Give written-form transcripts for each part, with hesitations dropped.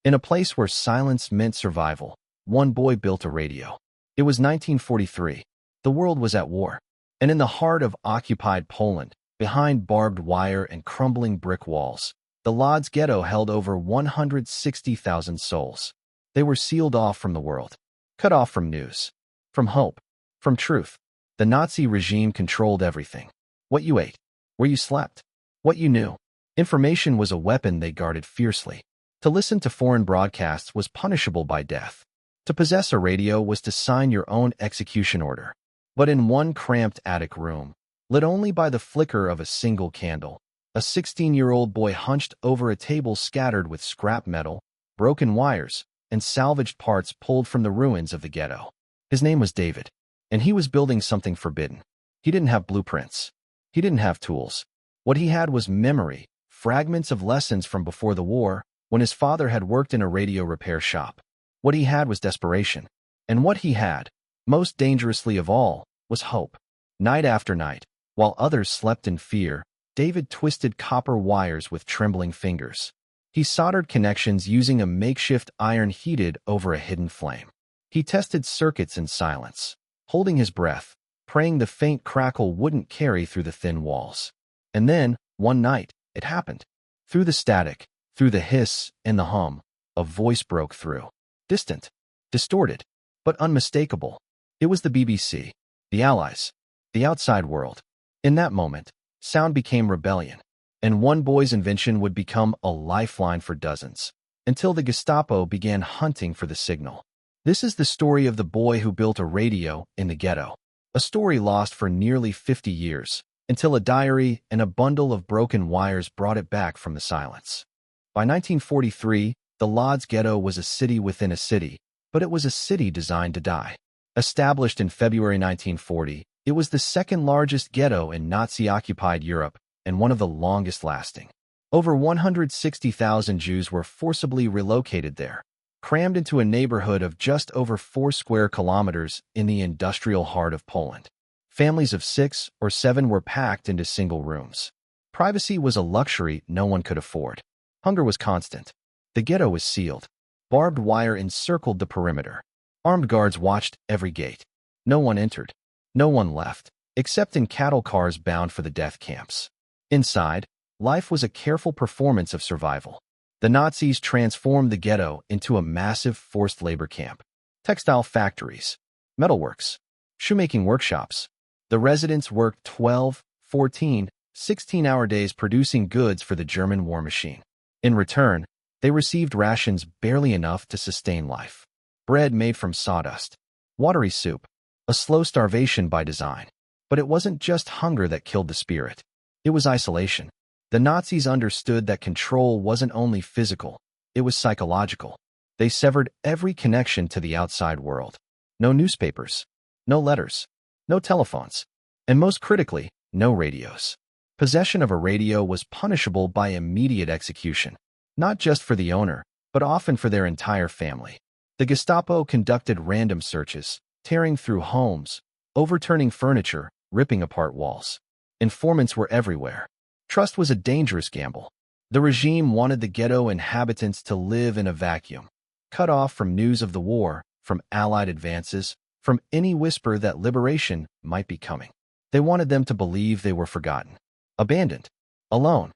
In a place where silence meant survival, one boy built a radio. It was 1943. The world was at war. And in the heart of occupied Poland, behind barbed wire and crumbling brick walls, the Łódź Ghetto held over 160,000 souls. They were sealed off from the world, cut off from news, from hope, from truth. The Nazi regime controlled everything. What you ate, where you slept, what you knew. Information was a weapon they guarded fiercely. To listen to foreign broadcasts was punishable by death. To possess a radio was to sign your own execution order. But in one cramped attic room, lit only by the flicker of a single candle, a 16-year-old boy hunched over a table scattered with scrap metal, broken wires, and salvaged parts pulled from the ruins of the ghetto. His name was David, and he was building something forbidden. He didn't have blueprints. He didn't have tools. What he had was memory, fragments of lessons from before the war, when his father had worked in a radio repair shop. What he had was desperation. And what he had, most dangerously of all, was hope. Night after night, while others slept in fear, David twisted copper wires with trembling fingers. He soldered connections using a makeshift iron heated over a hidden flame. He tested circuits in silence, holding his breath, praying the faint crackle wouldn't carry through the thin walls. And then, one night, it happened. Through the static, through the hiss and the hum, a voice broke through. Distant, distorted, but unmistakable. It was the BBC, the Allies, the outside world. In that moment, sound became rebellion, and one boy's invention would become a lifeline for dozens, until the Gestapo began hunting for the signal. This is the story of the boy who built a radio in the ghetto, a story lost for nearly 50 years, until a diary and a bundle of broken wires brought it back from the silence. By 1943, the Łódź Ghetto was a city within a city, but it was a city designed to die. Established in February 1940, it was the second largest ghetto in Nazi-occupied Europe and one of the longest lasting. Over 160,000 Jews were forcibly relocated there, crammed into a neighborhood of just over 4 square kilometers in the industrial heart of Poland. Families of 6 or 7 were packed into single rooms. Privacy was a luxury no one could afford. Hunger was constant. The ghetto was sealed. Barbed wire encircled the perimeter. Armed guards watched every gate. No one entered. No one left, except in cattle cars bound for the death camps. Inside, life was a careful performance of survival. The Nazis transformed the ghetto into a massive forced labor camp. Textile factories, metalworks, shoemaking workshops. The residents worked 12, 14, 16-hour days producing goods for the German war machine. In return, they received rations barely enough to sustain life. Bread made from sawdust, watery soup, a slow starvation by design. But it wasn't just hunger that killed the spirit. It was isolation. The Nazis understood that control wasn't only physical, it was psychological. They severed every connection to the outside world. No newspapers, no letters, no telephones, and most critically, no radios. Possession of a radio was punishable by immediate execution, not just for the owner, but often for their entire family. The Gestapo conducted random searches, tearing through homes, overturning furniture, ripping apart walls. Informants were everywhere. Trust was a dangerous gamble. The regime wanted the ghetto inhabitants to live in a vacuum, cut off from news of the war, from Allied advances, from any whisper that liberation might be coming. They wanted them to believe they were forgotten, abandoned, alone.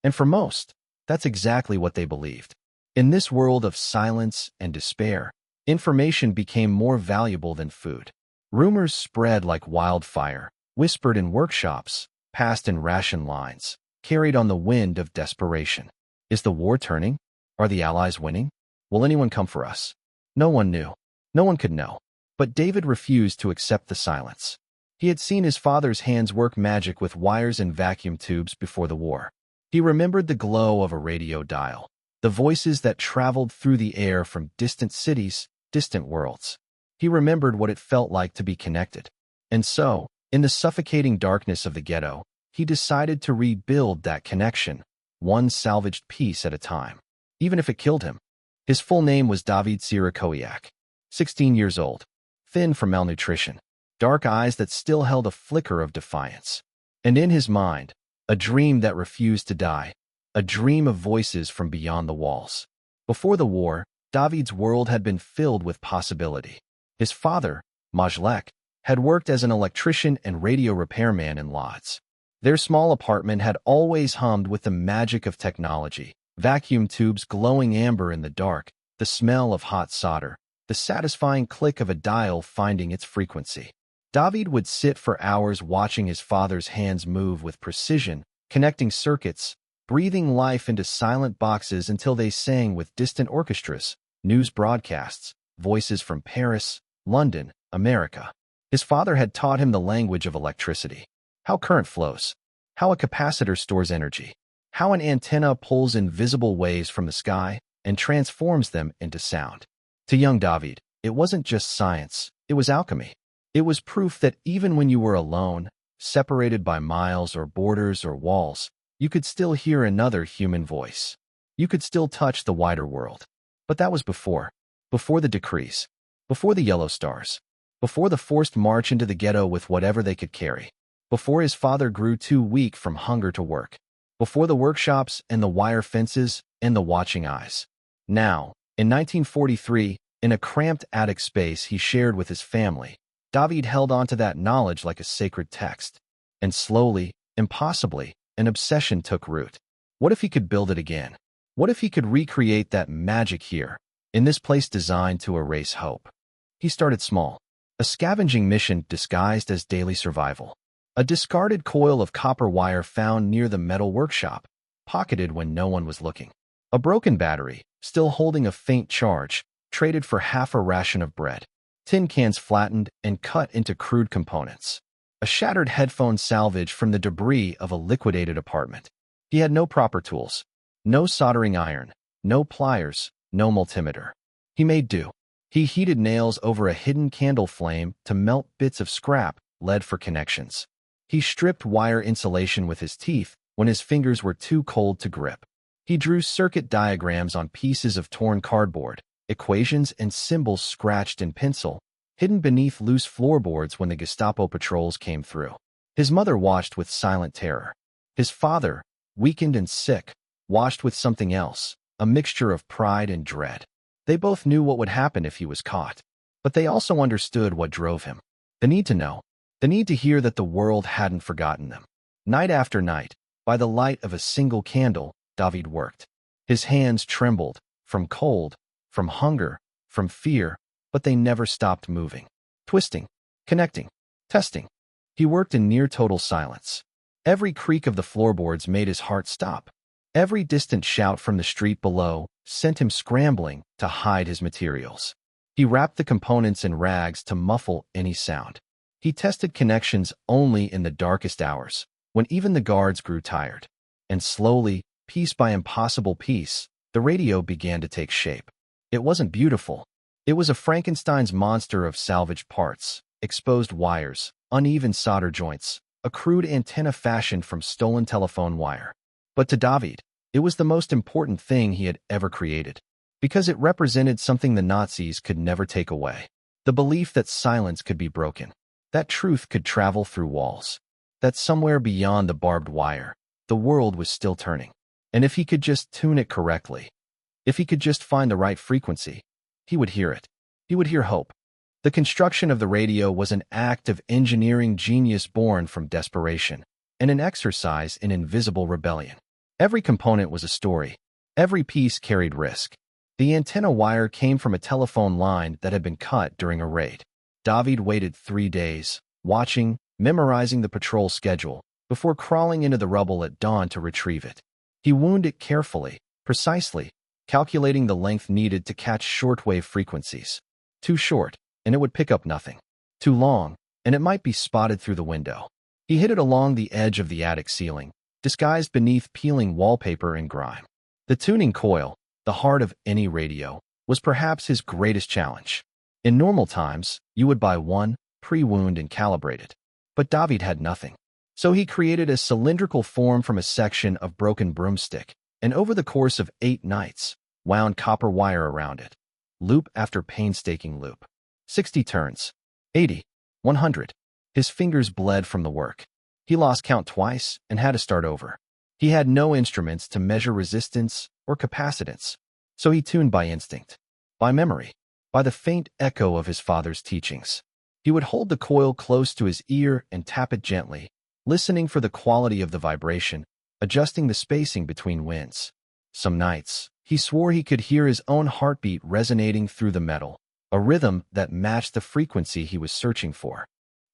And for most, that's exactly what they believed. In this world of silence and despair, information became more valuable than food. Rumors spread like wildfire, whispered in workshops, passed in ration lines, carried on the wind of desperation. Is the war turning? Are the Allies winning? Will anyone come for us? No one knew. No one could know. But David refused to accept the silence. He had seen his father's hands work magic with wires and vacuum tubes before the war. He remembered the glow of a radio dial, the voices that traveled through the air from distant cities, distant worlds. He remembered what it felt like to be connected. And so, in the suffocating darkness of the ghetto, he decided to rebuild that connection, one salvaged piece at a time, even if it killed him. His full name was Dawid Sirakowiak, 16 years old, thin from malnutrition, dark eyes that still held a flicker of defiance. And in his mind, a dream that refused to die, a dream of voices from beyond the walls. Before the war, David's world had been filled with possibility. His father, Majlek, had worked as an electrician and radio repairman in Lodz. Their small apartment had always hummed with the magic of technology, vacuum tubes glowing amber in the dark, the smell of hot solder, the satisfying click of a dial finding its frequency. David would sit for hours watching his father's hands move with precision, connecting circuits, breathing life into silent boxes until they sang with distant orchestras, news broadcasts, voices from Paris, London, America. His father had taught him the language of electricity, how current flows, how a capacitor stores energy, how an antenna pulls invisible waves from the sky and transforms them into sound. To young David, it wasn't just science, it was alchemy. It was proof that even when you were alone, separated by miles or borders or walls, you could still hear another human voice. You could still touch the wider world. But that was before the decrees, before the yellow stars, before the forced march into the ghetto with whatever they could carry, before his father grew too weak from hunger to work, before the workshops and the wire fences and the watching eyes. Now, in 1943, in a cramped attic space he shared with his family, David held on to that knowledge like a sacred text. And slowly, impossibly, an obsession took root. What if he could build it again? What if he could recreate that magic here, in this place designed to erase hope? He started small. A scavenging mission disguised as daily survival. A discarded coil of copper wire found near the metal workshop, pocketed when no one was looking. A broken battery, still holding a faint charge, traded for half a ration of bread. Tin cans flattened and cut into crude components. A shattered headphone salvage from the debris of a liquidated apartment. He had no proper tools. No soldering iron, no pliers, no multimeter. He made do. He heated nails over a hidden candle flame to melt bits of scrap, lead for connections. He stripped wire insulation with his teeth when his fingers were too cold to grip. He drew circuit diagrams on pieces of torn cardboard, equations and symbols scratched in pencil, hidden beneath loose floorboards when the Gestapo patrols came through. His mother watched with silent terror. His father, weakened and sick, watched with something else, a mixture of pride and dread. They both knew what would happen if he was caught, but they also understood what drove him. The need to know, the need to hear that the world hadn't forgotten them. Night after night, by the light of a single candle, David worked. His hands trembled, from cold, from hunger, from fear, but they never stopped moving. Twisting, connecting, testing. He worked in near-total silence. Every creak of the floorboards made his heart stop. Every distant shout from the street below sent him scrambling to hide his materials. He wrapped the components in rags to muffle any sound. He tested connections only in the darkest hours, when even the guards grew tired. And slowly, piece by impossible piece, the radio began to take shape. It wasn't beautiful. It was a Frankenstein's monster of salvaged parts, exposed wires, uneven solder joints, a crude antenna fashioned from stolen telephone wire. But to David, it was the most important thing he had ever created, because it represented something the Nazis could never take away. The belief that silence could be broken, that truth could travel through walls, that somewhere beyond the barbed wire, the world was still turning. And if he could just tune it correctly, if he could just find the right frequency, he would hear it. He would hear hope. The construction of the radio was an act of engineering genius born from desperation, and an exercise in invisible rebellion. Every component was a story. Every piece carried risk. The antenna wire came from a telephone line that had been cut during a raid. David waited 3 days, watching, memorizing the patrol schedule, before crawling into the rubble at dawn to retrieve it. He wound it carefully, precisely, calculating the length needed to catch shortwave frequencies. Too short, and it would pick up nothing. Too long, and it might be spotted through the window. He hid it along the edge of the attic ceiling, disguised beneath peeling wallpaper and grime. The tuning coil, the heart of any radio, was perhaps his greatest challenge. In normal times, you would buy one, pre-wound and calibrate it. But David had nothing. So he created a cylindrical form from a section of broken broomstick, and over the course of 8 nights, wound copper wire around it. Loop after painstaking loop. 60 turns. 80. 100. His fingers bled from the work. He lost count twice and had to start over. He had no instruments to measure resistance or capacitance. So he tuned by instinct, by memory, by the faint echo of his father's teachings. He would hold the coil close to his ear and tap it gently, listening for the quality of the vibration, adjusting the spacing between winds. Some nights, he swore he could hear his own heartbeat resonating through the metal, a rhythm that matched the frequency he was searching for.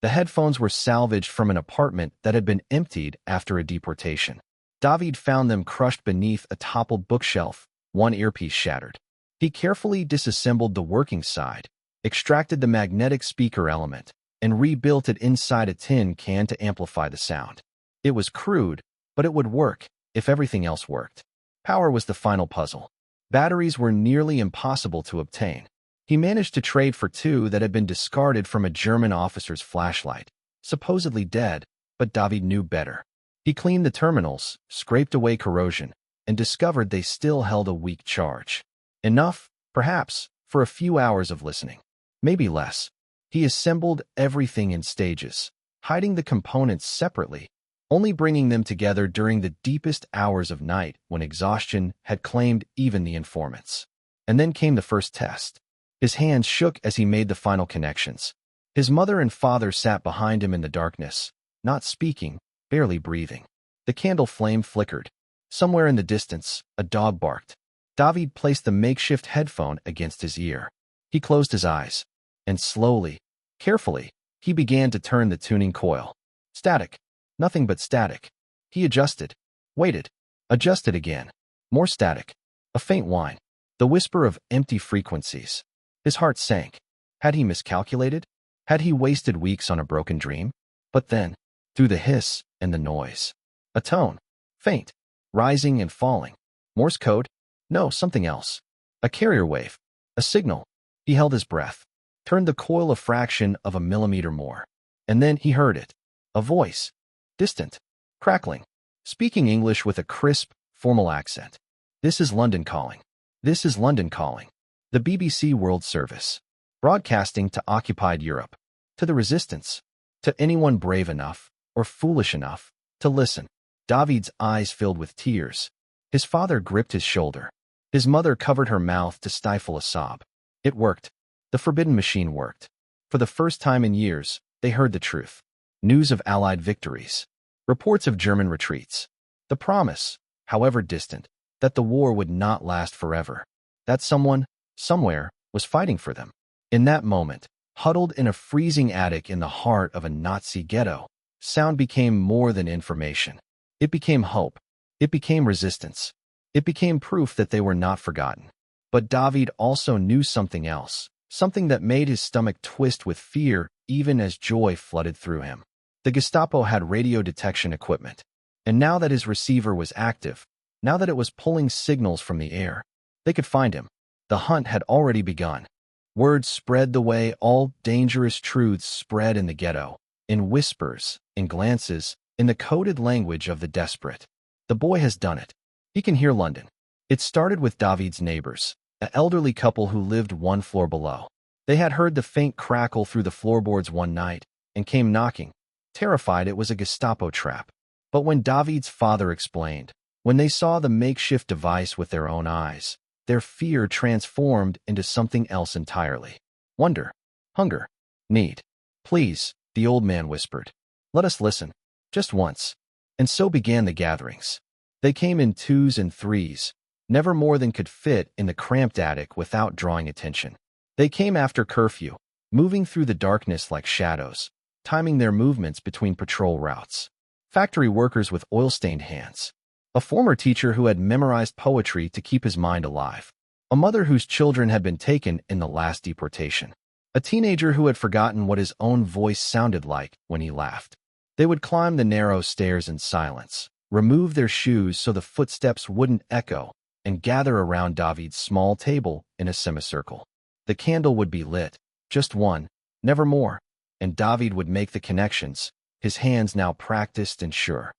The headphones were salvaged from an apartment that had been emptied after a deportation. David found them crushed beneath a toppled bookshelf, one earpiece shattered. He carefully disassembled the working side, extracted the magnetic speaker element, and rebuilt it inside a tin can to amplify the sound. It was crude, but it would work if everything else worked. Power was the final puzzle. Batteries were nearly impossible to obtain. He managed to trade for two that had been discarded from a German officer's flashlight, supposedly dead, but David knew better. He cleaned the terminals, scraped away corrosion, and discovered they still held a weak charge. Enough, perhaps, for a few hours of listening. Maybe less. He assembled everything in stages, hiding the components separately, only bringing them together during the deepest hours of night when exhaustion had claimed even the informants. And then came the first test. His hands shook as he made the final connections. His mother and father sat behind him in the darkness, not speaking, barely breathing. The candle flame flickered. Somewhere in the distance, a dog barked. David placed the makeshift headphone against his ear. He closed his eyes, and slowly, carefully, he began to turn the tuning coil. Static. Nothing but static. He adjusted, waited, adjusted again. More static. A faint whine. The whisper of empty frequencies. His heart sank. Had he miscalculated? Had he wasted weeks on a broken dream? But then, through the hiss and the noise, a tone, faint, rising and falling. Morse code? No, something else. A carrier wave. A signal. He held his breath, turned the coil a fraction of a millimeter more. And then he heard it. A voice. Distant. Crackling. Speaking English with a crisp, formal accent. This is London calling. This is London calling. The BBC World Service. Broadcasting to occupied Europe. To the resistance. To anyone brave enough, or foolish enough, to listen. David's eyes filled with tears. His father gripped his shoulder. His mother covered her mouth to stifle a sob. It worked. The forbidden machine worked. For the first time in years, they heard the truth. News of Allied victories. Reports of German retreats. The promise, however distant, that the war would not last forever. That someone, somewhere, was fighting for them. In that moment, huddled in a freezing attic in the heart of a Nazi ghetto, sound became more than information. It became hope. It became resistance. It became proof that they were not forgotten. But David also knew something else, something that made his stomach twist with fear even as joy flooded through him. The Gestapo had radio detection equipment, and now that his receiver was active, now that it was pulling signals from the air, they could find him. The hunt had already begun. Word spread the way all dangerous truths spread in the ghetto, in whispers, in glances, in the coded language of the desperate. The boy has done it. He can hear London. It started with David's neighbors, an elderly couple who lived one floor below. They had heard the faint crackle through the floorboards one night and came knocking, terrified it was a Gestapo trap. But when David's father explained, when they saw the makeshift device with their own eyes, their fear transformed into something else entirely. Wonder, hunger, need. Please, the old man whispered. Let us listen, just once. And so began the gatherings. They came in twos and threes, never more than could fit in the cramped attic without drawing attention. They came after curfew, moving through the darkness like shadows, timing their movements between patrol routes. Factory workers with oil-stained hands. A former teacher who had memorized poetry to keep his mind alive. A mother whose children had been taken in the last deportation. A teenager who had forgotten what his own voice sounded like when he laughed. They would climb the narrow stairs in silence, remove their shoes so the footsteps wouldn't echo, and gather around David's small table in a semicircle. The candle would be lit, just one, never more, and David would make the connections, his hands now practiced and sure.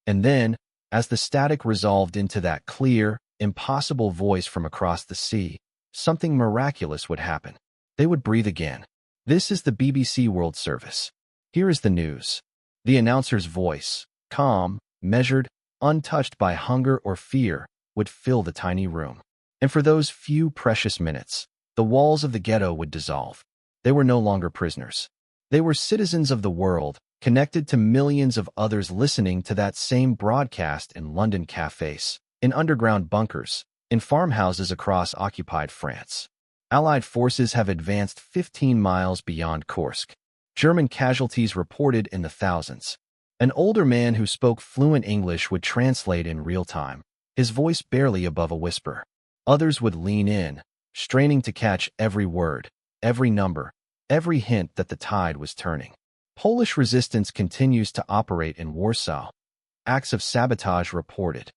And then, as the static resolved into that clear, impossible voice from across the sea, something miraculous would happen. They would breathe again. This is the BBC World Service. Here is the news. The announcer's voice, calm, measured, untouched by hunger or fear, would fill the tiny room. And for those few precious minutes, the walls of the ghetto would dissolve. They were no longer prisoners. They were citizens of the world, connected to millions of others listening to that same broadcast in London cafes, in underground bunkers, in farmhouses across occupied France. Allied forces have advanced 15 miles beyond Kursk. German casualties reported in the thousands. An older man who spoke fluent English would translate in real time, his voice barely above a whisper. Others would lean in, straining to catch every word, every number, every hint that the tide was turning. Polish resistance continues to operate in Warsaw. Acts of sabotage reported.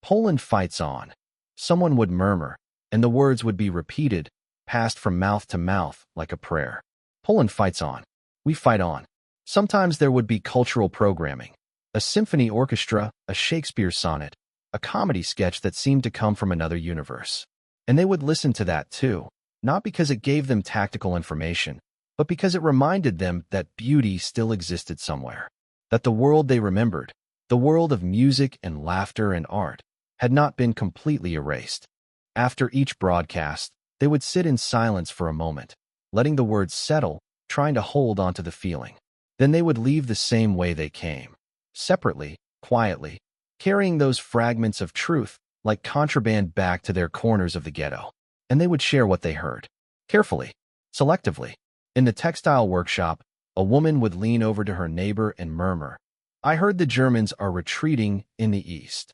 Poland fights on. Someone would murmur, and the words would be repeated, passed from mouth to mouth like a prayer. Poland fights on. We fight on. Sometimes there would be cultural programming. A symphony orchestra, a Shakespeare sonnet, a comedy sketch that seemed to come from another universe. And they would listen to that too, not because it gave them tactical information, but because it reminded them that beauty still existed somewhere, that the world they remembered, the world of music and laughter and art, had not been completely erased. After each broadcast, they would sit in silence for a moment, letting the words settle, trying to hold onto the feeling. Then they would leave the same way they came, separately, quietly, carrying those fragments of truth like contraband back to their corners of the ghetto. And they would share what they heard, carefully, selectively. In the textile workshop, a woman would lean over to her neighbor and murmur, "I heard the Germans are retreating in the east."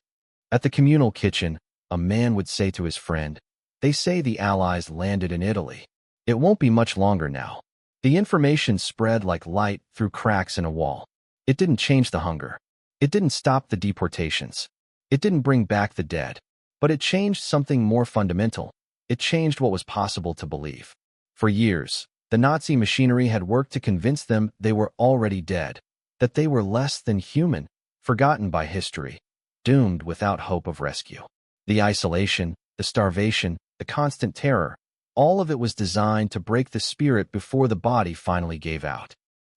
At the communal kitchen, a man would say to his friend, "They say the Allies landed in Italy. It won't be much longer now." The information spread like light through cracks in a wall. It didn't change the hunger. It didn't stop the deportations. It didn't bring back the dead. But it changed something more fundamental. It changed what was possible to believe. For years, the Nazi machinery had worked to convince them they were already dead, that they were less than human, forgotten by history, doomed without hope of rescue. The isolation, the starvation, the constant terror, all of it was designed to break the spirit before the body finally gave out.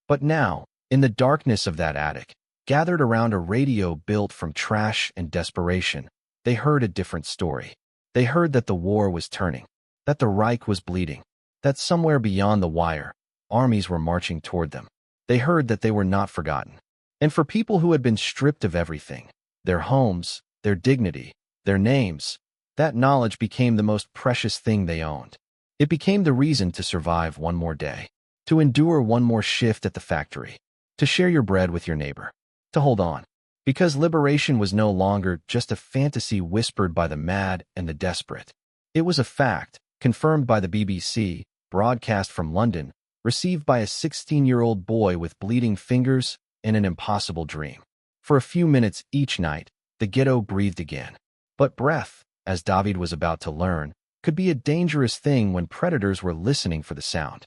But now, in the darkness of that attic, gathered around a radio built from trash and desperation, they heard a different story. They heard that the war was turning, that the Reich was bleeding, that somewhere beyond the wire, armies were marching toward them. They heard that they were not forgotten. And for people who had been stripped of everything, their homes, their dignity, their names, that knowledge became the most precious thing they owned. It became the reason to survive one more day, to endure one more shift at the factory, to share your bread with your neighbor, to hold on. Because liberation was no longer just a fantasy whispered by the mad and the desperate. It was a fact, confirmed by the BBC, broadcast from London, received by a 16-year-old boy with bleeding fingers and an impossible dream. For a few minutes each night, the ghetto breathed again. But breath, as David was about to learn, could be a dangerous thing when predators were listening for the sound.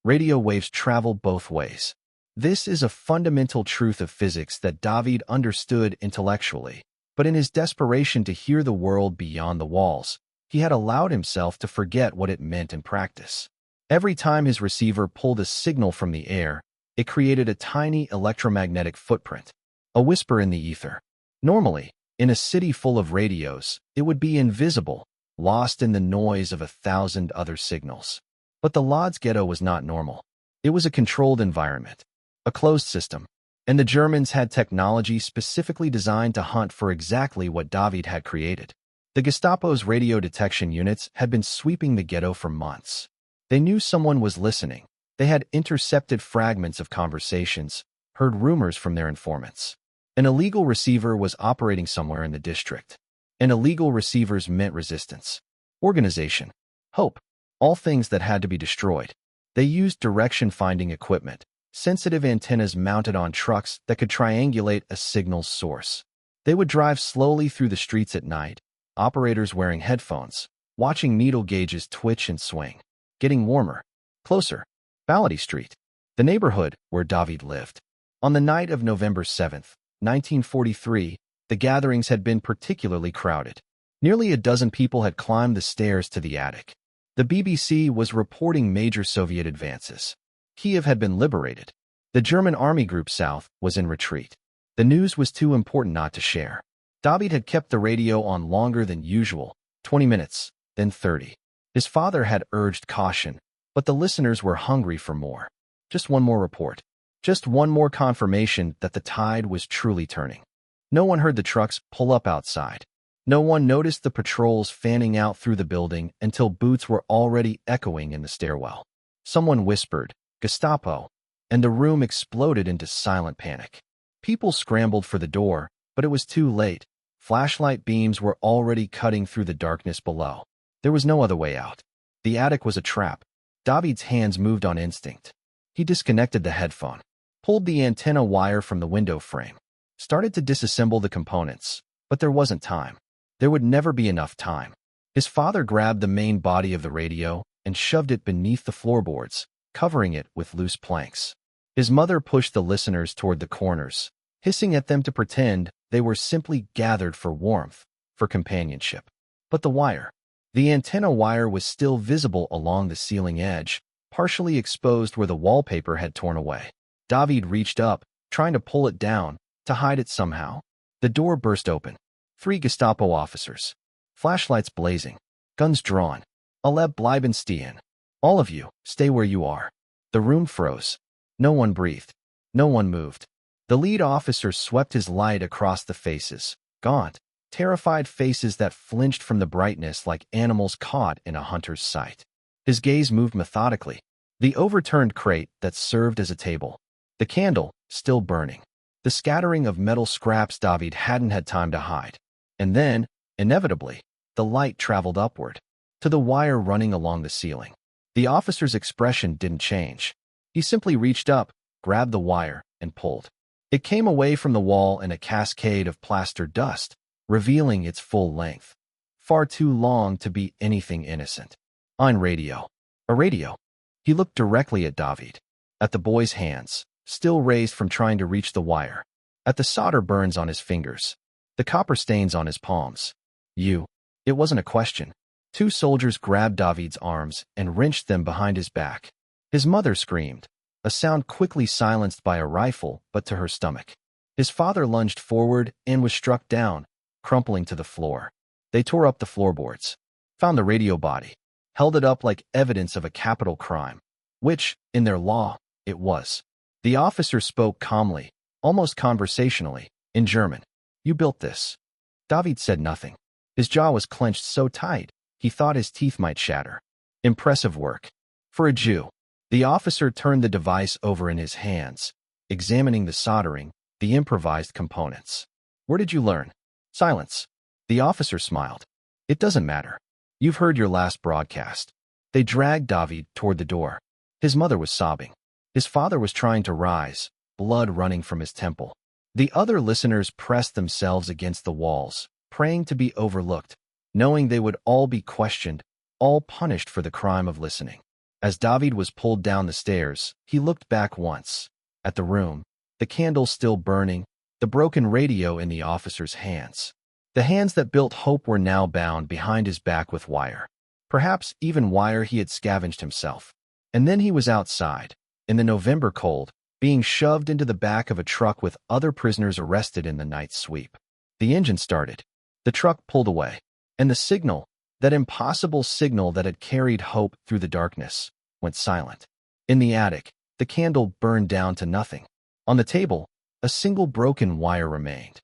Radio waves travel both ways. This is a fundamental truth of physics that David understood intellectually, but in his desperation to hear the world beyond the walls, he had allowed himself to forget what it meant in practice. Every time his receiver pulled a signal from the air, it created a tiny electromagnetic footprint, a whisper in the ether. Normally, in a city full of radios, it would be invisible, lost in the noise of 1,000 other signals. But the Łódź Ghetto was not normal. It was a controlled environment, a closed system, and the Germans had technology specifically designed to hunt for exactly what David had created. The Gestapo's radio detection units had been sweeping the ghetto for months. They knew someone was listening. They had intercepted fragments of conversations, heard rumors from their informants. An illegal receiver was operating somewhere in the district. And illegal receivers meant resistance, organization, hope, all things that had to be destroyed. They used direction-finding equipment, sensitive antennas mounted on trucks that could triangulate a signal's source. They would drive slowly through the streets at night, operators wearing headphones, watching needle gauges twitch and swing, getting warmer, closer. Baladi Street, the neighborhood where David lived. On the night of November 7th, 1943, the gatherings had been particularly crowded. Nearly a dozen people had climbed the stairs to the attic. The BBC was reporting major Soviet advances. Kiev had been liberated. The German army group south was in retreat. The news was too important not to share. David had kept the radio on longer than usual, 20 minutes, then 30. His father had urged caution, but the listeners were hungry for more. Just one more report. Just one more confirmation that the tide was truly turning. No one heard the trucks pull up outside. No one noticed the patrols fanning out through the building until boots were already echoing in the stairwell. Someone whispered, "Gestapo," and the room exploded into silent panic. People scrambled for the door, but it was too late. Flashlight beams were already cutting through the darkness below. There was no other way out. The attic was a trap. David's hands moved on instinct. He disconnected the headphone, pulled the antenna wire from the window frame, started to disassemble the components, but there wasn't time. There would never be enough time. His father grabbed the main body of the radio and shoved it beneath the floorboards, covering it with loose planks. His mother pushed the listeners toward the corners, hissing at them to pretend they were simply gathered for warmth, for companionship. But the antenna wire was still visible along the ceiling edge, partially exposed where the wallpaper had torn away. David reached up, trying to pull it down, to hide it somehow. The door burst open. 3 Gestapo officers. Flashlights blazing. Guns drawn. Alle bleiben stehen. All of you, stay where you are. The room froze. No one breathed. No one moved. The lead officer swept his light across the faces. Gaunt, terrified faces that flinched from the brightness like animals caught in a hunter's sight. His gaze moved methodically. The overturned crate that served as a table. The candle, still burning. The scattering of metal scraps David hadn't had time to hide. And then, inevitably, the light traveled upward, to the wire running along the ceiling. The officer's expression didn't change. He simply reached up, grabbed the wire, and pulled. It came away from the wall in a cascade of plaster dust, revealing its full length. Far too long to be anything innocent. Ein radio. A radio. He looked directly at David, at the boy's hands, still raised from trying to reach the wire, at the solder burns on his fingers, the copper stains on his palms. It wasn't a question. 2 soldiers grabbed David's arms and wrenched them behind his back. His mother screamed, a sound quickly silenced by a rifle but to her stomach. His father lunged forward and was struck down, crumpling to the floor. They tore up the floorboards, found the radio body, held it up like evidence of a capital crime, which, in their law, it was. The officer spoke calmly, almost conversationally, in German. "You built this." David said nothing. His jaw was clenched so tight, he thought his teeth might shatter. Impressive work. For a Jew. The officer turned the device over in his hands, examining the soldering, the improvised components. "Where did you learn?" Silence. The officer smiled. "It doesn't matter. You've heard your last broadcast." They dragged David toward the door. His mother was sobbing. His father was trying to rise, blood running from his temple. The other listeners pressed themselves against the walls, praying to be overlooked, knowing they would all be questioned, all punished for the crime of listening. As David was pulled down the stairs, he looked back once, at the room, the candle still burning, the broken radio in the officer's hands. The hands that built hope were now bound behind his back with wire. Perhaps even wire he had scavenged himself. And then he was outside, in the November cold, being shoved into the back of a truck with other prisoners arrested in the night sweep. The engine started. The truck pulled away. And the signal, that impossible signal that had carried hope through the darkness, went silent. In the attic, the candle burned down to nothing. On the table, a single broken wire remained.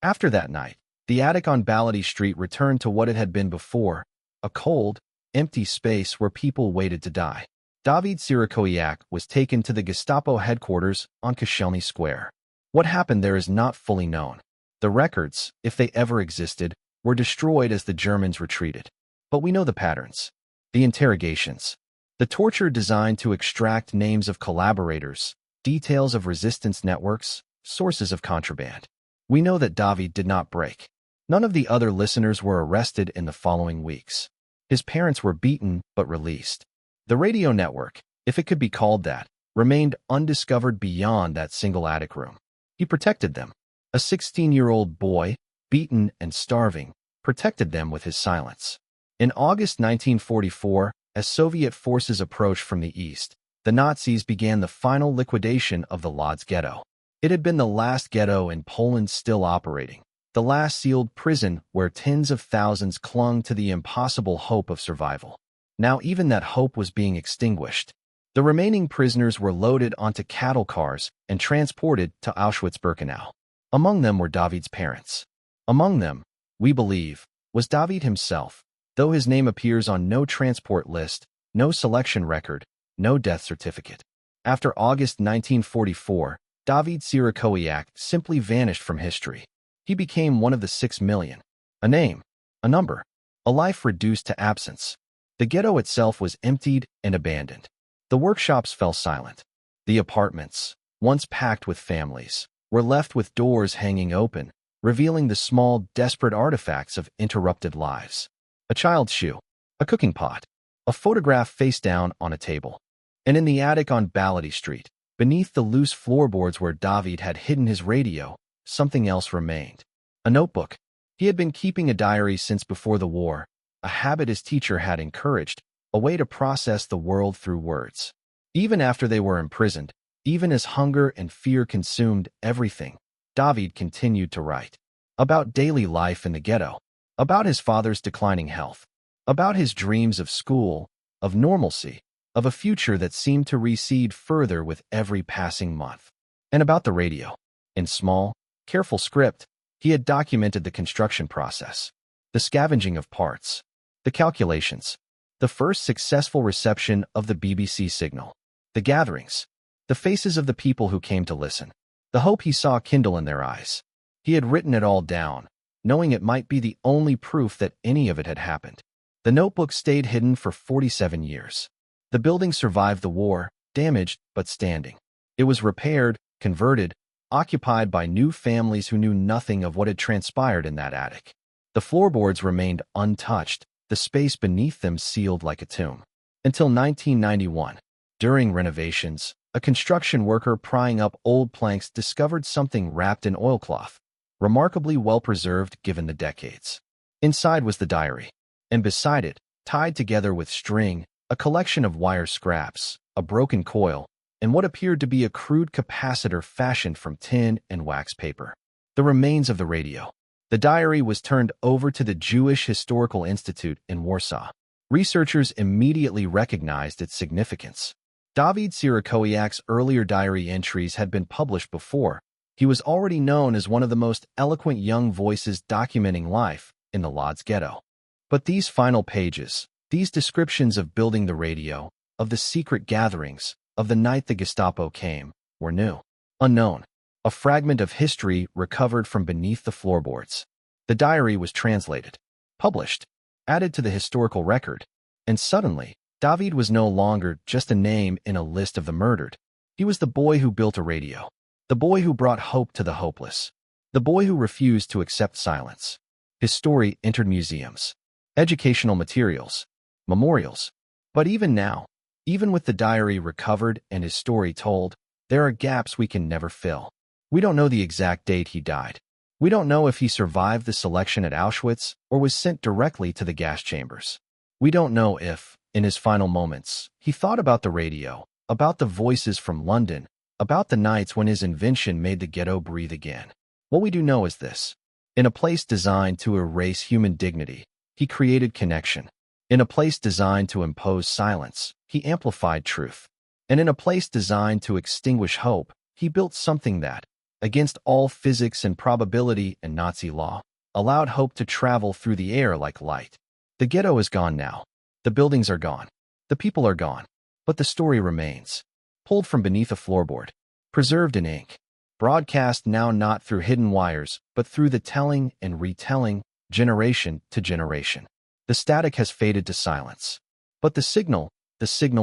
After that night, the attic on Ballady Street returned to what it had been before, a cold, empty space where people waited to die. David Sirakoyak was taken to the Gestapo headquarters on Koszalny Square. What happened there is not fully known. The records, if they ever existed, were destroyed as the Germans retreated. But we know the patterns. The interrogations. The torture designed to extract names of collaborators, details of resistance networks, sources of contraband. We know that David did not break. None of the other listeners were arrested in the following weeks. His parents were beaten but released. The radio network, if it could be called that, remained undiscovered beyond that single attic room. He protected them. A 16-year-old boy, beaten and starving, protected them with his silence. In August 1944, as Soviet forces approached from the east, the Nazis began the final liquidation of the Łódź Ghetto. It had been the last ghetto in Poland still operating, the last sealed prison where tens of thousands clung to the impossible hope of survival. Now even that hope was being extinguished. The remaining prisoners were loaded onto cattle cars and transported to Auschwitz-Birkenau. Among them were David's parents. Among them, we believe, was David himself, though his name appears on no transport list, no selection record, no death certificate. After August 1944, David Sierakowicz simply vanished from history. He became one of the 6 million. A name, a number, a life reduced to absence. The ghetto itself was emptied and abandoned. The workshops fell silent. The apartments, once packed with families, were left with doors hanging open, revealing the small, desperate artifacts of interrupted lives. A child's shoe, a cooking pot, a photograph face down on a table. And in the attic on Ballady Street, beneath the loose floorboards where David had hidden his radio, something else remained. A notebook. He had been keeping a diary since before the war, a habit his teacher had encouraged, a way to process the world through words. Even after they were imprisoned, even as hunger and fear consumed everything, David continued to write. About daily life in the ghetto, about his father's declining health, about his dreams of school, of normalcy, of a future that seemed to recede further with every passing month. And about the radio. In small, careful script, he had documented the construction process, the scavenging of parts, the calculations, the first successful reception of the BBC signal, the gatherings, the faces of the people who came to listen, the hope he saw kindle in their eyes. He had written it all down, knowing it might be the only proof that any of it had happened. The notebook stayed hidden for 47 years. The building survived the war, damaged but standing. It was repaired, converted, occupied by new families who knew nothing of what had transpired in that attic. The floorboards remained untouched, the space beneath them sealed like a tomb. Until 1991. During renovations, a construction worker prying up old planks discovered something wrapped in oilcloth, remarkably well preserved given the decades. Inside was the diary, and beside it, tied together with string, a collection of wire scraps, a broken coil, and what appeared to be a crude capacitor fashioned from tin and wax paper. The remains of the radio. The diary was turned over to the Jewish Historical Institute in Warsaw. Researchers immediately recognized its significance. David Sierakowicz' earlier diary entries had been published before. He was already known as one of the most eloquent young voices documenting life in the Łódź Ghetto. But these final pages, these descriptions of building the radio, of the secret gatherings, of the night the Gestapo came, were new, unknown, a fragment of history recovered from beneath the floorboards. The diary was translated, published, added to the historical record, and suddenly, David was no longer just a name in a list of the murdered. He was the boy who built a radio, the boy who brought hope to the hopeless, the boy who refused to accept silence. His story entered museums, educational materials, memorials. But even now, even with the diary recovered and his story told, there are gaps we can never fill. We don't know the exact date he died. We don't know if he survived the selection at Auschwitz or was sent directly to the gas chambers. We don't know if, in his final moments, he thought about the radio, about the voices from London, about the nights when his invention made the ghetto breathe again. What we do know is this. In a place designed to erase human dignity, he created connection. In a place designed to impose silence, he amplified truth. And in a place designed to extinguish hope, he built something that, against all physics and probability and Nazi law, allowed hope to travel through the air like light. The ghetto is gone now. The buildings are gone. The people are gone. But the story remains. Pulled from beneath a floorboard. Preserved in ink. Broadcast now not through hidden wires, but through the telling and retelling, generation to generation. The static has faded to silence. But the signal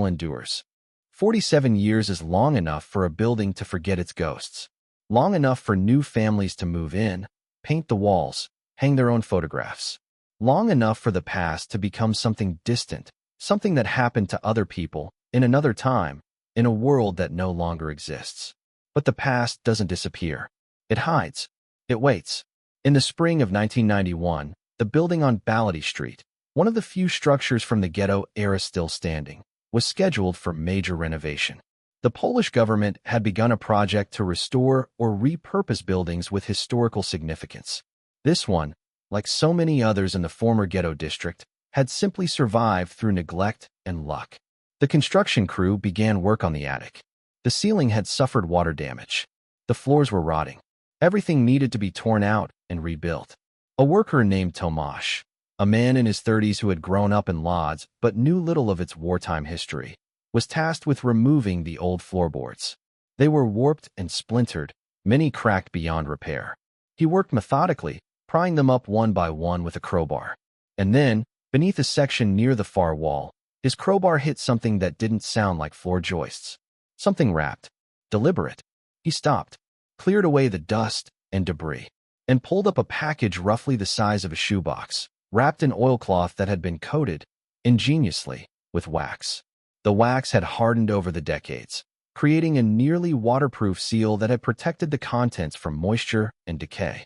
endures. 47 years is long enough for a building to forget its ghosts. Long enough for new families to move in, paint the walls, hang their own photographs. Long enough for the past to become something distant, something that happened to other people, in another time, in a world that no longer exists. But the past doesn't disappear. It hides. It waits. In the spring of 1991, the building on Ballady Street, one of the few structures from the ghetto era still standing, was scheduled for major renovation. The Polish government had begun a project to restore or repurpose buildings with historical significance. This one, like so many others in the former ghetto district, had simply survived through neglect and luck. The construction crew began work on the attic. The ceiling had suffered water damage. The floors were rotting. Everything needed to be torn out and rebuilt. A worker named Tomasz, a man in his 30s who had grown up in Lodz but knew little of its wartime history, was tasked with removing the old floorboards. They were warped and splintered, many cracked beyond repair. He worked methodically, prying them up one by one with a crowbar. And then, beneath a section near the far wall, his crowbar hit something that didn't sound like floor joists. Something wrapped. Deliberate. He stopped, cleared away the dust and debris, and pulled up a package roughly the size of a shoebox, wrapped in oilcloth that had been coated, ingeniously, with wax. The wax had hardened over the decades, creating a nearly waterproof seal that had protected the contents from moisture and decay.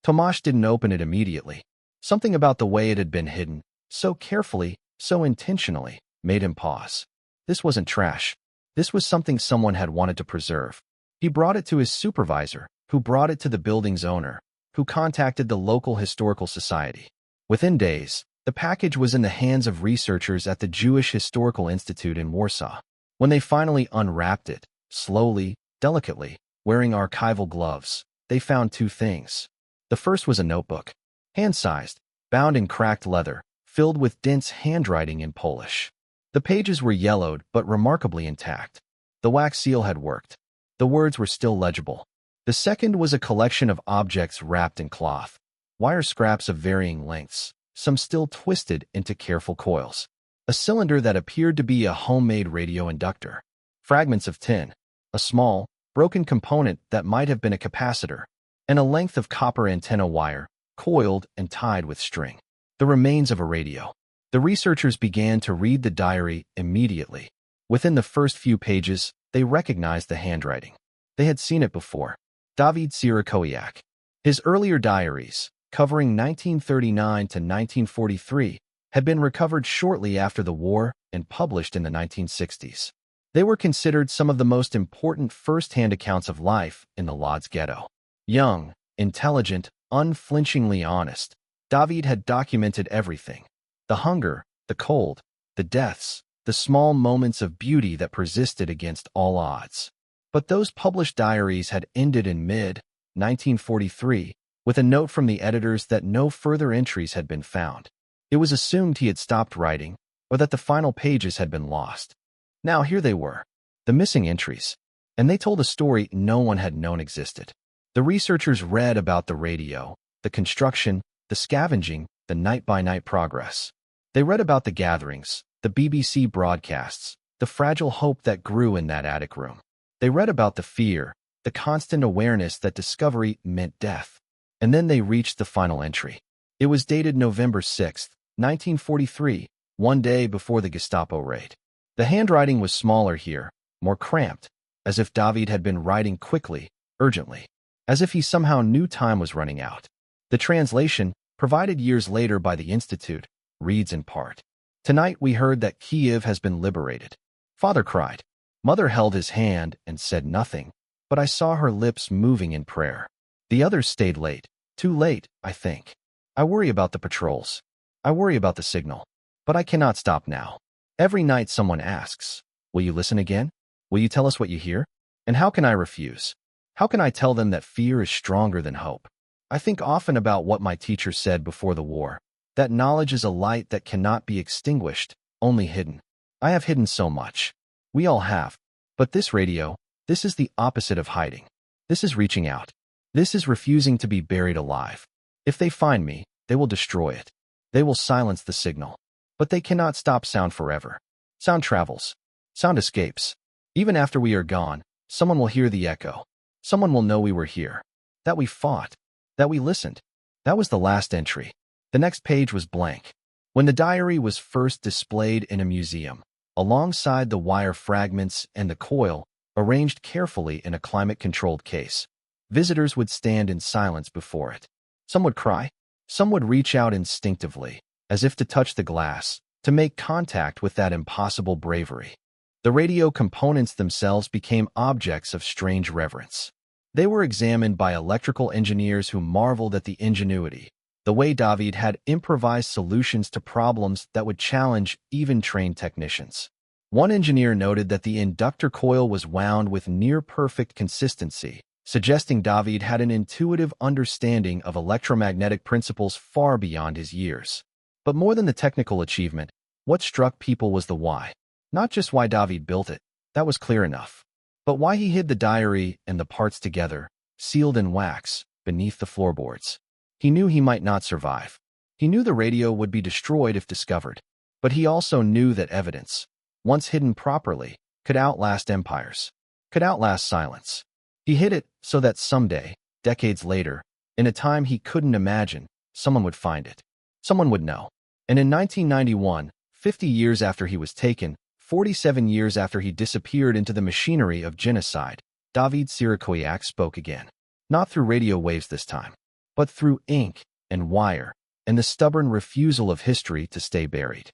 Tomasz didn't open it immediately. Something about the way it had been hidden, so carefully, so intentionally, made him pause. This wasn't trash. This was something someone had wanted to preserve. He brought it to his supervisor, who brought it to the building's owner, who contacted the local historical society. Within days, the package was in the hands of researchers at the Jewish Historical Institute in Warsaw. When they finally unwrapped it, slowly, delicately, wearing archival gloves, they found two things. The first was a notebook, hand-sized, bound in cracked leather, filled with dense handwriting in Polish. The pages were yellowed but remarkably intact. The wax seal had worked. The words were still legible. The second was a collection of objects wrapped in cloth, wire scraps of varying lengths, some still twisted into careful coils. A cylinder that appeared to be a homemade radio inductor. Fragments of tin, a small, broken component that might have been a capacitor, and a length of copper antenna wire, coiled and tied with string. The remains of a radio. The researchers began to read the diary immediately. Within the first few pages, they recognized the handwriting. They had seen it before. Dawid Sierakowicz. His earlier diaries, covering 1939 to 1943, had been recovered shortly after the war and published in the 1960s. They were considered some of the most important first-hand accounts of life in the Łódź Ghetto. Young, intelligent, unflinchingly honest, Dawid had documented everything. The hunger, the cold, the deaths, the small moments of beauty that persisted against all odds. But those published diaries had ended in mid-1943 with a note from the editors that no further entries had been found. It was assumed he had stopped writing, or that the final pages had been lost. Now here they were, the missing entries, and they told a story no one had known existed. The researchers read about the radio, the construction, the scavenging, the night-by-night progress. They read about the gatherings, the BBC broadcasts, the fragile hope that grew in that attic room. They read about the fear, the constant awareness that discovery meant death. And then they reached the final entry. It was dated November 6, 1943, one day before the Gestapo raid. The handwriting was smaller here, more cramped, as if Dawid had been writing quickly, urgently, as if he somehow knew time was running out. The translation, provided years later by the Institute, reads in part, "Tonight we heard that Kiev has been liberated." Father cried. Mother held his hand and said nothing, but I saw her lips moving in prayer. The others stayed late. Too late, I think. I worry about the patrols. I worry about the signal. But I cannot stop now. Every night someone asks, "Will you listen again? Will you tell us what you hear?" And how can I refuse? How can I tell them that fear is stronger than hope? I think often about what my teacher said before the war, that knowledge is a light that cannot be extinguished, only hidden. I have hidden so much. We all have. But this radio, this is the opposite of hiding. This is reaching out. This is refusing to be buried alive. If they find me, they will destroy it. They will silence the signal. But they cannot stop sound forever. Sound travels. Sound escapes. Even after we are gone, someone will hear the echo. Someone will know we were here. That we fought. That we listened. That was the last entry. The next page was blank. When the diary was first displayed in a museum, alongside the wire fragments and the coil, arranged carefully in a climate-controlled case, visitors would stand in silence before it. Some would cry. Some would reach out instinctively, as if to touch the glass, to make contact with that impossible bravery. The radio components themselves became objects of strange reverence. They were examined by electrical engineers who marveled at the ingenuity, the way David had improvised solutions to problems that would challenge even trained technicians. One engineer noted that the inductor coil was wound with near-perfect consistency, suggesting David had an intuitive understanding of electromagnetic principles far beyond his years. But more than the technical achievement, what struck people was the why. Not just why David built it, that was clear enough, but why he hid the diary and the parts together, sealed in wax, beneath the floorboards. He knew he might not survive. He knew the radio would be destroyed if discovered, but he also knew that evidence, once hidden properly, could outlast empires, could outlast silence. He hid it so that someday, decades later, in a time he couldn't imagine, someone would find it. Someone would know. And in 1991, 50 years after he was taken, 47 years after he disappeared into the machinery of genocide, David Sirakoyak spoke again. Not through radio waves this time, but through ink and wire and the stubborn refusal of history to stay buried.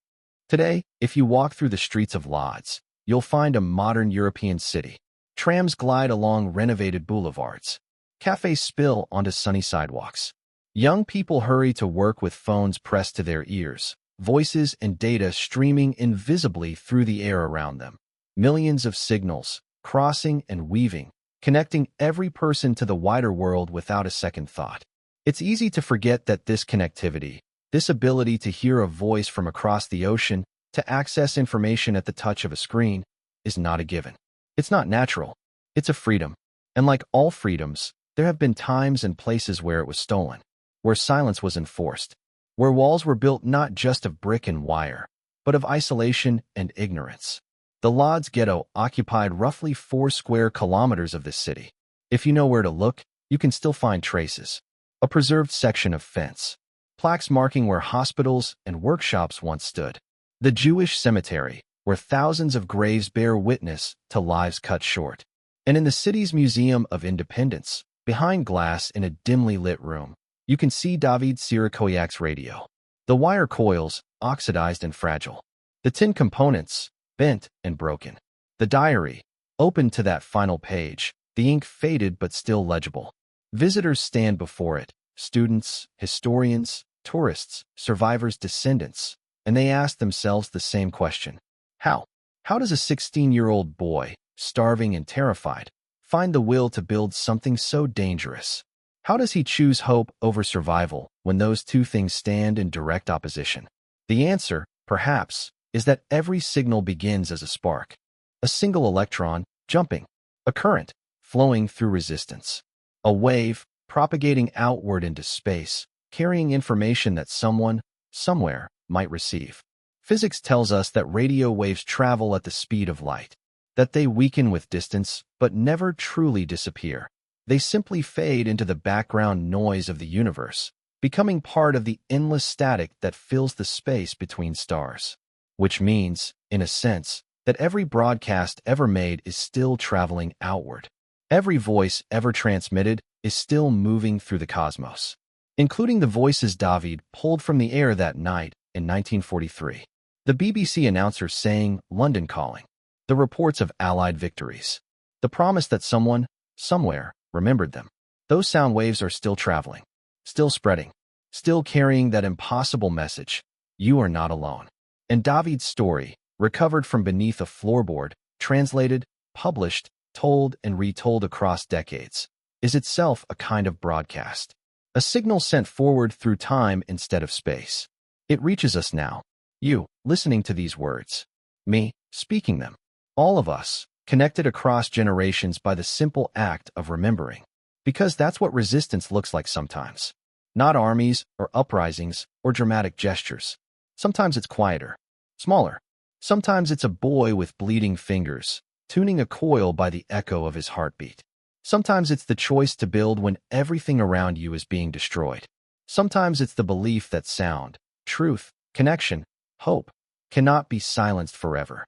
Today, if you walk through the streets of Lodz, you'll find a modern European city. Trams glide along renovated boulevards. Cafes spill onto sunny sidewalks. Young people hurry to work with phones pressed to their ears, voices and data streaming invisibly through the air around them. Millions of signals, crossing and weaving, connecting every person to the wider world without a second thought. It's easy to forget that this connectivity, this ability to hear a voice from across the ocean, to access information at the touch of a screen, is not a given. It's not natural. It's a freedom. And like all freedoms, there have been times and places where it was stolen, where silence was enforced, where walls were built not just of brick and wire, but of isolation and ignorance. The Łódź Ghetto occupied roughly 4 square kilometers of this city. If you know where to look, you can still find traces. A preserved section of fence, plaques marking where hospitals and workshops once stood. The Jewish cemetery, where thousands of graves bear witness to lives cut short. And in the city's Museum of Independence, behind glass in a dimly lit room, you can see David Sirakoyak's radio. The wire coils, oxidized and fragile. The tin components, bent and broken. The diary, open to that final page, the ink faded but still legible. Visitors stand before it, students, historians, tourists, survivors' descendants, and they ask themselves the same question. How? How does a 16-year-old boy, starving and terrified, find the will to build something so dangerous? How does he choose hope over survival when those two things stand in direct opposition? The answer, perhaps, is that every signal begins as a spark. A single electron, jumping. A current, flowing through resistance. A wave, propagating outward into space, carrying information that someone, somewhere, might receive. Physics tells us that radio waves travel at the speed of light, that they weaken with distance but never truly disappear. They simply fade into the background noise of the universe, becoming part of the endless static that fills the space between stars. Which means, in a sense, that every broadcast ever made is still traveling outward. Every voice ever transmitted is still moving through the cosmos, including the voices David pulled from the air that night in 1943. The BBC announcer saying, "London calling." The reports of Allied victories. The promise that someone, somewhere, remembered them. Those sound waves are still traveling, still spreading, still carrying that impossible message. You are not alone. And David's story, recovered from beneath a floorboard, translated, published, told and retold across decades, is itself a kind of broadcast. A signal sent forward through time instead of space. It reaches us now. You, listening to these words. Me, speaking them. All of us, connected across generations by the simple act of remembering. Because that's what resistance looks like sometimes. Not armies or uprisings or dramatic gestures. Sometimes it's quieter, smaller. Sometimes it's a boy with bleeding fingers, tuning a coil by the echo of his heartbeat. Sometimes it's the choice to build when everything around you is being destroyed. Sometimes it's the belief that sound, truth, connection, hope, cannot be silenced forever.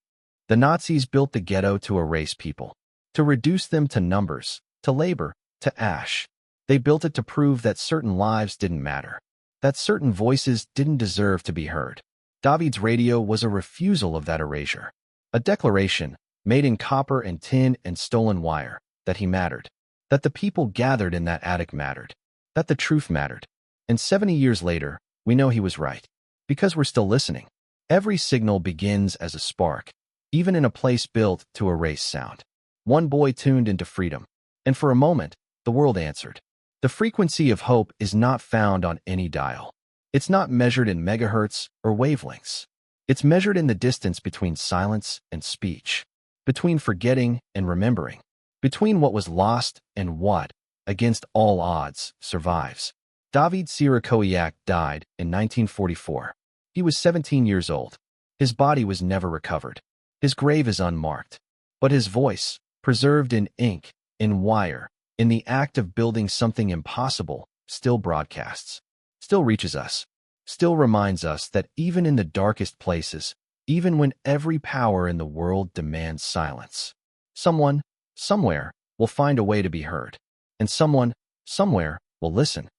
The Nazis built the ghetto to erase people, to reduce them to numbers, to labor, to ash. They built it to prove that certain lives didn't matter, that certain voices didn't deserve to be heard. David's radio was a refusal of that erasure, a declaration, made in copper and tin and stolen wire, that he mattered. that the people gathered in that attic mattered, that the truth mattered. And 70 years later, we know he was right. Because we're still listening. Every signal begins as a spark, even in a place built to erase sound. One boy tuned into freedom, and for a moment, the world answered. The frequency of hope is not found on any dial. It's not measured in megahertz or wavelengths. It's measured in the distance between silence and speech, between forgetting and remembering, between what was lost and what, against all odds, survives. David Sirakowiak died in 1944. He was 17 years old. His body was never recovered. His grave is unmarked. But his voice, preserved in ink, in wire, in the act of building something impossible, still broadcasts, still reaches us, still reminds us that even in the darkest places, even when every power in the world demands silence, someone, somewhere, will find a way to be heard. And someone, somewhere, will listen.